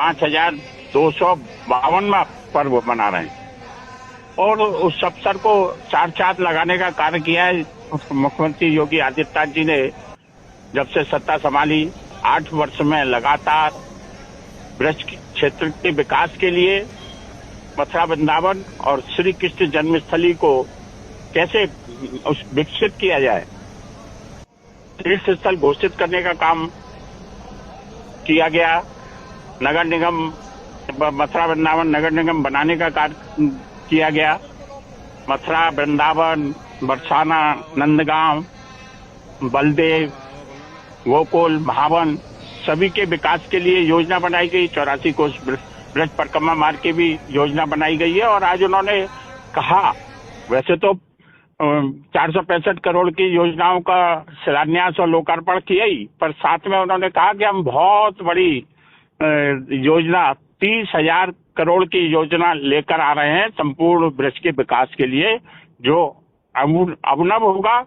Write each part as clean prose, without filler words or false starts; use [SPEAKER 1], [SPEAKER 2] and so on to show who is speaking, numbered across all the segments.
[SPEAKER 1] 5252वां पर्व मना रहे हैं और उस अवसर को चार चांद लगाने का कार्य किया है मुख्यमंत्री योगी आदित्यनाथ जी ने। जब से सत्ता संभाली 8 वर्ष में लगातार ब्रज क्षेत्र के विकास के लिए मथुरा वृंदावन और श्री कृष्ण जन्मस्थली को कैसे विकसित किया जाए, तीर्थ स्थल घोषित करने का काम किया गया। नगर निगम, मथुरा वृंदावन नगर निगम बनाने का कार्य किया गया। मथुरा, वृंदावन, बरसाना, नंदगांव, बलदेव, गोकुल, महावन सभी के विकास के लिए योजना बनाई गई। 84 कोस ब्रज परिक्रमा मार्ग की भी योजना बनाई गई है। और आज उन्होंने कहा, वैसे तो 465 करोड़ की योजनाओं का शिलान्यास और लोकार्पण किया ही, पर साथ में उन्होंने कहा कि हम बहुत बड़ी योजना 30,000 करोड़ की योजना लेकर आ रहे हैं संपूर्ण ब्रज के विकास के लिए, जो अभिनव होगा।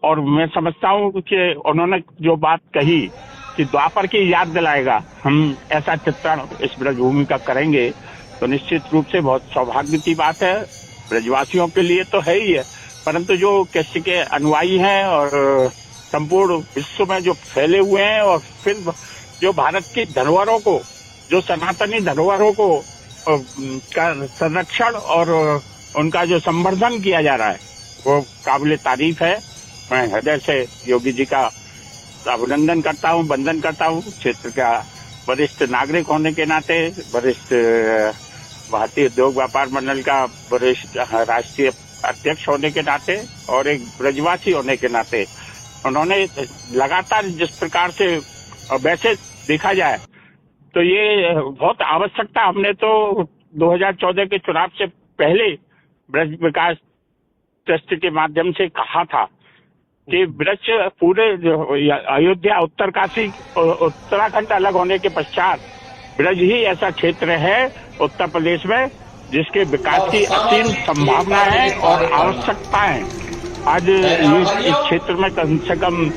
[SPEAKER 1] और मैं समझता हूं कि उन्होंने जो बात कही कि द्वापर की याद दिलाएगा, हम ऐसा चित्रण इस ब्रजभूमि का करेंगे तो निश्चित रूप से बहुत सौभाग्य की बात है। ब्रजवासियों के लिए तो है ही है, परंतु जो कृष्ण के अनुयायी हैं और संपूर्ण विश्व में जो फैले हुए हैं और फिर जो भारत की धरोहरों को, जो सनातनी धरोहरों को का संरक्षण और उनका जो संवर्धन किया जा रहा है वो काबिले तारीफ है। मैं हृदय से योगी जी का अभिनंदन करता हूँ, वंदन करता हूँ। क्षेत्र का वरिष्ठ नागरिक होने के नाते, वरिष्ठ भारतीय उद्योग व्यापार मंडल का वरिष्ठ राष्ट्रीय अध्यक्ष होने के नाते और एक ब्रजवासी होने के नाते उन्होंने लगातार जिस प्रकार से, वैसे देखा जाए तो ये बहुत आवश्यकता, हमने तो 2014 के चुनाव से पहले ब्रज विकास ट्रस्ट के माध्यम से कहा था कि ब्रज पूरे अयोध्या, उत्तरकाशी, उत्तराखंड अलग होने के पश्चात ब्रज ही ऐसा क्षेत्र है उत्तर प्रदेश में जिसके विकास की असीम संभावना है और आवश्यकता है। आज इस क्षेत्र में कम से कम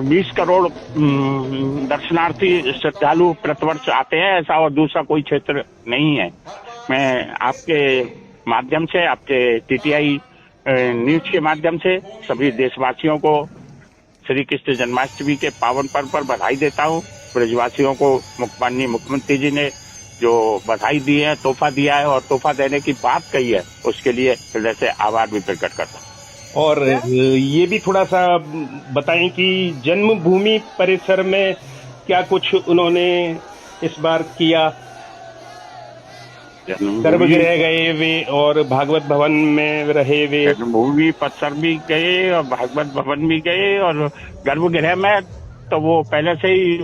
[SPEAKER 1] 20 करोड़ दर्शनार्थी श्रद्धालु प्रतिवर्ष आते हैं, ऐसा और दूसरा कोई क्षेत्र नहीं है। मैं आपके माध्यम से, आपके टीटीआई न्यूज के माध्यम से सभी देशवासियों को श्री कृष्ण जन्माष्टमी के पावन पर्व पर बधाई देता हूँ। ब्रजवासियों को माननीय मुख्यमंत्री जी ने जो बधाई दी है, तोहफा दिया है और तोहफा देने की बात कही है, उसके लिए हृदय से आभार भी प्रकट करता हूँ।
[SPEAKER 2] और ये भी थोड़ा सा बताएं कि जन्मभूमि परिसर में क्या कुछ उन्होंने इस बार किया? गर्भगृह गए वे और भागवत भवन में रहे वे।
[SPEAKER 1] जन्मभूमि परिसर भी गए और भागवत भवन भी गए और गर्भगृह में तो वो पहले से ही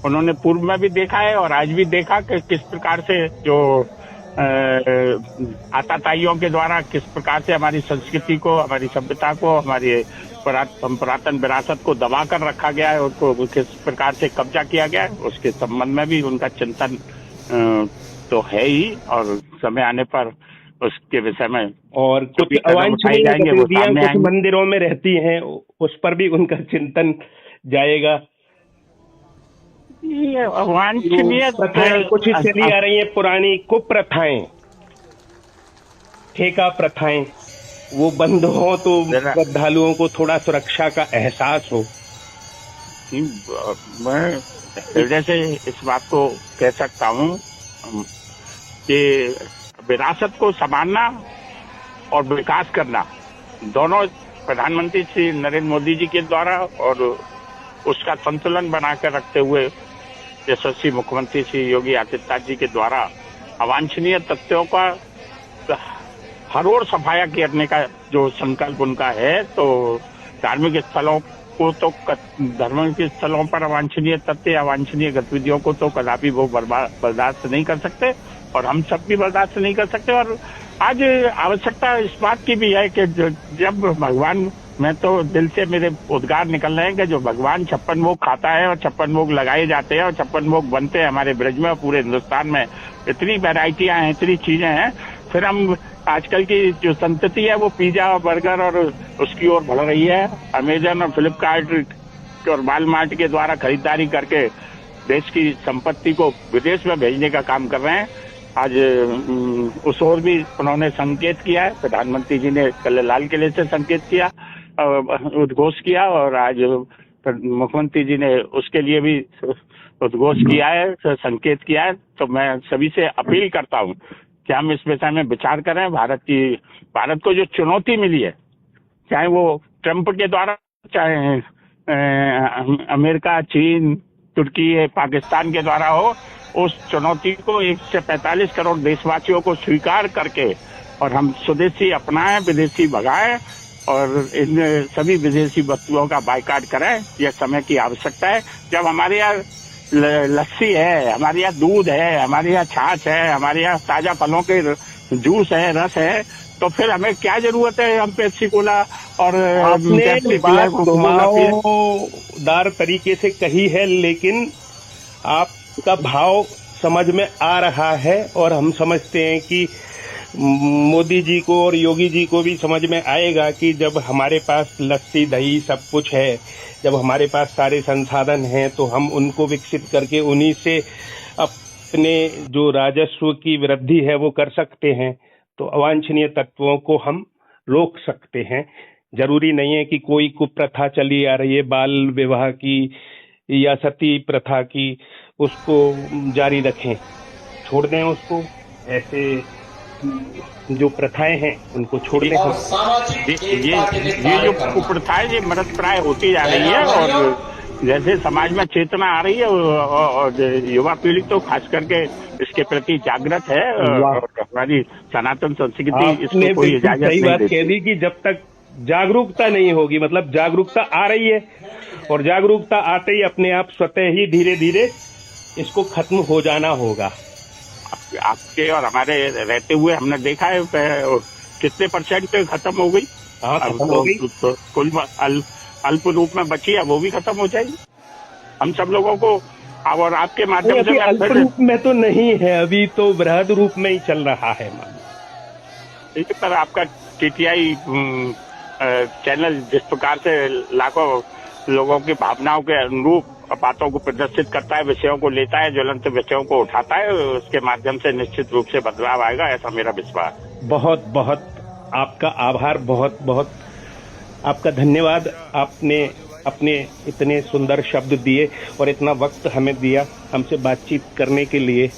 [SPEAKER 1] उन्होंने पूर्व में भी देखा है और आज भी देखा कि किस प्रकार से जो आताताइयों के द्वारा किस प्रकार से हमारी संस्कृति को, हमारी सभ्यता को, हमारी पुरातन विरासत को दबा कर रखा गया है, उनको किस प्रकार से कब्जा किया गया है, उसके संबंध में भी उनका चिंतन तो है ही और समय आने पर उसके विषय में
[SPEAKER 2] और कुछ अवांछनीय गतिविधियां कुछ मंदिरों में रहती हैं, उस पर भी उनका चिंतन जाएगा।
[SPEAKER 1] ये अवांछनीय
[SPEAKER 2] कुछ चली आ रही है पुरानी कुप्रथाएं, ठेका प्रथाएं, वो बंद हो तो श्रद्धालुओं को थोड़ा सुरक्षा का एहसास हो।
[SPEAKER 1] मैं हृदय से इस बात को कह सकता हूँ कि विरासत को संभालना और विकास करना दोनों प्रधानमंत्री श्री नरेंद्र मोदी जी के द्वारा और उसका संतुलन बनाकर रखते हुए यशस्वी मुख्यमंत्री श्री योगी आदित्यनाथ जी के द्वारा अवांछनीय तथ्यों का हर ओर सफाया करने का जो संकल्प उनका है, तो धार्मिक स्थलों को तो, धार्मिक स्थलों पर अवांछनीय तथ्य, अवांछनीय गतिविधियों को तो कदापि वो बर्दाश्त नहीं कर सकते और हम सब भी बर्दाश्त नहीं कर सकते। और आज आवश्यकता इस बात की भी है कि जब भगवान, मैं तो दिल से मेरे उद्गार निकल रहे हैं कि जो भगवान 56 भोग खाता है और 56 भोग लगाए जाते हैं और 56 भोग बनते हैं हमारे ब्रज में और पूरे हिंदुस्तान में, इतनी वैरायटियां हैं, इतनी चीजें हैं, फिर हम आजकल की जो संतति है वो पिज्जा और बर्गर और उसकी ओर बढ़ रही है। अमेजन और फ्लिपकार्ट और वालमार्ट के द्वारा खरीदारी करके देश की संपत्ति को विदेश में भेजने का काम कर रहे हैं। आज उस ओर भी उन्होंने संकेत किया है। प्रधानमंत्री जी ने कल लाल किले से संकेत किया, उद्घोष किया, और आज मुख्यमंत्री जी ने उसके लिए भी उद्घोष किया है, संकेत किया है। तो मैं सभी से अपील करता हूं कि हम इस विषय में विचार करें। भारत को जो चुनौती मिली है, चाहे वो ट्रंप के द्वारा, चाहे अमेरिका, चीन, तुर्की, पाकिस्तान के द्वारा हो, उस चुनौती को 145 करोड़ देशवासियों को स्वीकार करके और हम स्वदेशी अपनाएं, विदेशी भगाएं और इन सभी विदेशी वस्तुओं का बायकॉट करें। यह समय की आवश्यकता है। जब हमारे यहाँ लस्सी है, हमारे यहाँ दूध है, हमारे यहाँ छाछ है, हमारे यहाँ ताजा फलों के जूस है, रस है, तो फिर हमें क्या जरूरत है हम पेप्सी कोला और
[SPEAKER 2] आपने बात घुमावदार तरीके से कही है, लेकिन आपका भाव समझ में आ रहा है और हम समझते हैं कि मोदी जी को और योगी जी को भी समझ में आएगा कि जब हमारे पास लस्सी दही सब कुछ है, जब हमारे पास सारे संसाधन हैं, तो हम उनको विकसित करके उन्हीं से अपने जो राजस्व की वृद्धि है वो कर सकते हैं। तो अवांछनीय तत्वों को हम रोक सकते हैं। जरूरी नहीं है कि कोई कुप्रथा चली आ रही है बाल विवाह की या सती प्रथा की, उसको जारी रखें, छोड़ दें उसको। ऐसे जो प्रथाएं हैं उनको छोड़ दें।
[SPEAKER 1] ये जो कुप्रथाएं ये मृतप्राय होती जा रही है और जैसे समाज में चेतना आ रही है और युवा पीढ़ी तो खास करके इसके प्रति जागृत है और हमारी सनातन संस्कृति इसको कोई इजाजत नहीं देती।
[SPEAKER 2] कह दी कि जब तक जागरूकता नहीं होगी, मतलब जागरूकता आ रही है और जागरूकता आते ही अपने आप स्वतः ही धीरे धीरे इसको खत्म हो जाना होगा।
[SPEAKER 1] आपके और हमारे रहते हुए हमने देखा है कितने परसेंट पे खत्म हो गई।
[SPEAKER 2] हाँ, खत्म हो गई।
[SPEAKER 1] कुल अल्प रूप में बची है, वो भी खत्म हो जाएगी। हम सब लोगों को और आपके माध्यम से
[SPEAKER 2] अल्प रूप में तो नहीं है, अभी तो बृहद रूप में ही चल रहा है।
[SPEAKER 1] पर आपका टीटीआई चैनल जिस प्रकार से लाखों लोगों की भावनाओं के अनुरूप बातों को प्रदर्शित करता है, विषयों को लेता है, ज्वलंत विषयों को उठाता है, उसके माध्यम से निश्चित रूप से बदलाव आएगा, ऐसा मेरा विश्वास।
[SPEAKER 2] बहुत बहुत आपका आभार, बहुत बहुत आपका धन्यवाद। आपने अपने इतने सुंदर शब्द दिए और इतना वक्त हमें दिया हमसे बातचीत करने के लिए,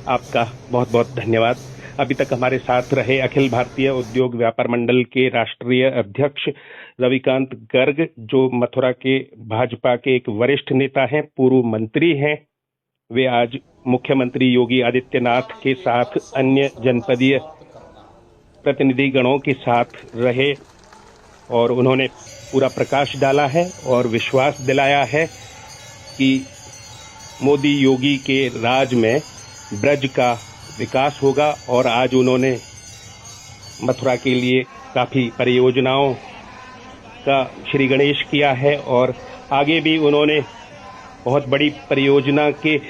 [SPEAKER 2] आपका बहुत बहुत धन्यवाद। अभी तक हमारे साथ रहे अखिल भारतीय उद्योग व्यापार मंडल के राष्ट्रीय अध्यक्ष रविकांत गर्ग, जो मथुरा के भाजपा के एक वरिष्ठ नेता हैं, पूर्व मंत्री हैं। वे आज मुख्यमंत्री योगी आदित्यनाथ के साथ अन्य जनपदीय प्रतिनिधि गणों के साथ रहे और उन्होंने पूरा प्रकाश डाला है और विश्वास दिलाया है कि मोदी योगी के राज में ब्रज का विकास होगा। और आज उन्होंने मथुरा के लिए काफी परियोजनाओं का श्री गणेश किया है और आगे भी उन्होंने बहुत बड़ी परियोजना के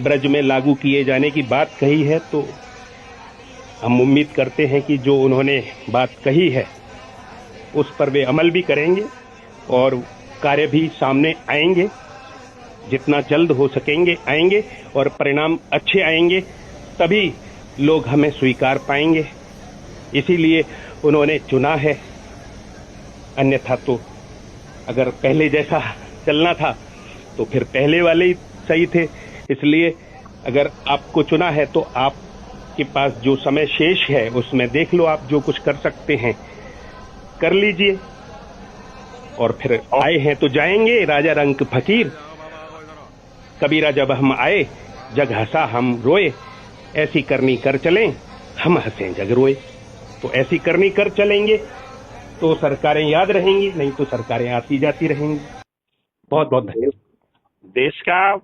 [SPEAKER 2] ब्रज में लागू किए जाने की बात कही है। तो हम उम्मीद करते हैं कि जो उन्होंने बात कही है उस पर वे अमल भी करेंगे और कार्य भी सामने आएंगे, जितना जल्द हो सकेंगे आएंगे और परिणाम अच्छे आएंगे, तभी लोग हमें स्वीकार पाएंगे। इसीलिए उन्होंने चुना है, अन्यथा तो अगर पहले जैसा चलना था तो फिर पहले वाले ही सही थे। इसलिए अगर आपको चुना है तो आपके पास जो समय शेष है उसमें देख लो, आप जो कुछ कर सकते हैं कर लीजिए। और फिर आए हैं तो जाएंगे, राजा रंक फकीर। कबीरा जब हम आए जग हंसा हम रोए, ऐसी करनी कर चलें हम हंसें जग रोए। तो ऐसी करनी कर चलेंगे तो सरकारें याद रहेंगी, नहीं तो सरकारें आती जाती रहेंगी। बहुत बहुत धन्यवाद।
[SPEAKER 1] देश का,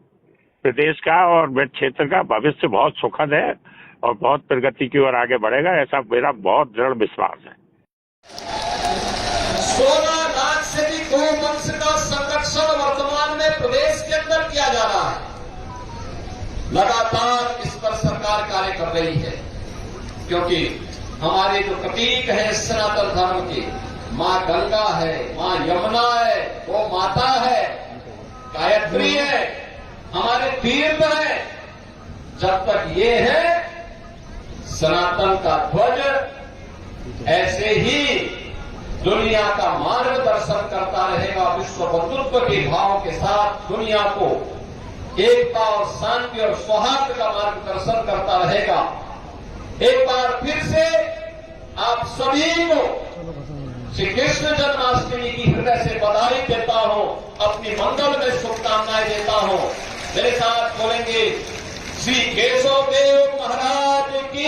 [SPEAKER 1] प्रदेश का और मेरे क्षेत्र का भविष्य बहुत सुखद है और बहुत प्रगति की ओर आगे बढ़ेगा, ऐसा मेरा बहुत दृढ़ विश्वास है।
[SPEAKER 3] 16 लाख से भी गौवंश का संरक्षण वर्तमान में प्रदेश के अंदर किया जा रहा है। लगातार इस पर सरकार कार्य कर रही है, क्योंकि हमारे जो प्रतीक है सनातन धर्म के, माँ गंगा है, माँ यमुना है, वो माता है, गायत्री है, हमारे तीर्थ है, जब तक ये है सनातन का ध्वज ऐसे ही दुनिया का मार्गदर्शन करता रहेगा। विश्व बंधुत्व के भाव के साथ दुनिया को एकता और शांति और सौहार्द का मार्गदर्शन करता रहेगा। एक बार फिर से आप सभी को श्री कृष्ण जन्माष्टमी की हृदय से बधाई देता हूं, अपनी मंगल में शुभकामनाएं देता हूं। मेरे साथ बोलेंगे श्री केशव देव महाराज की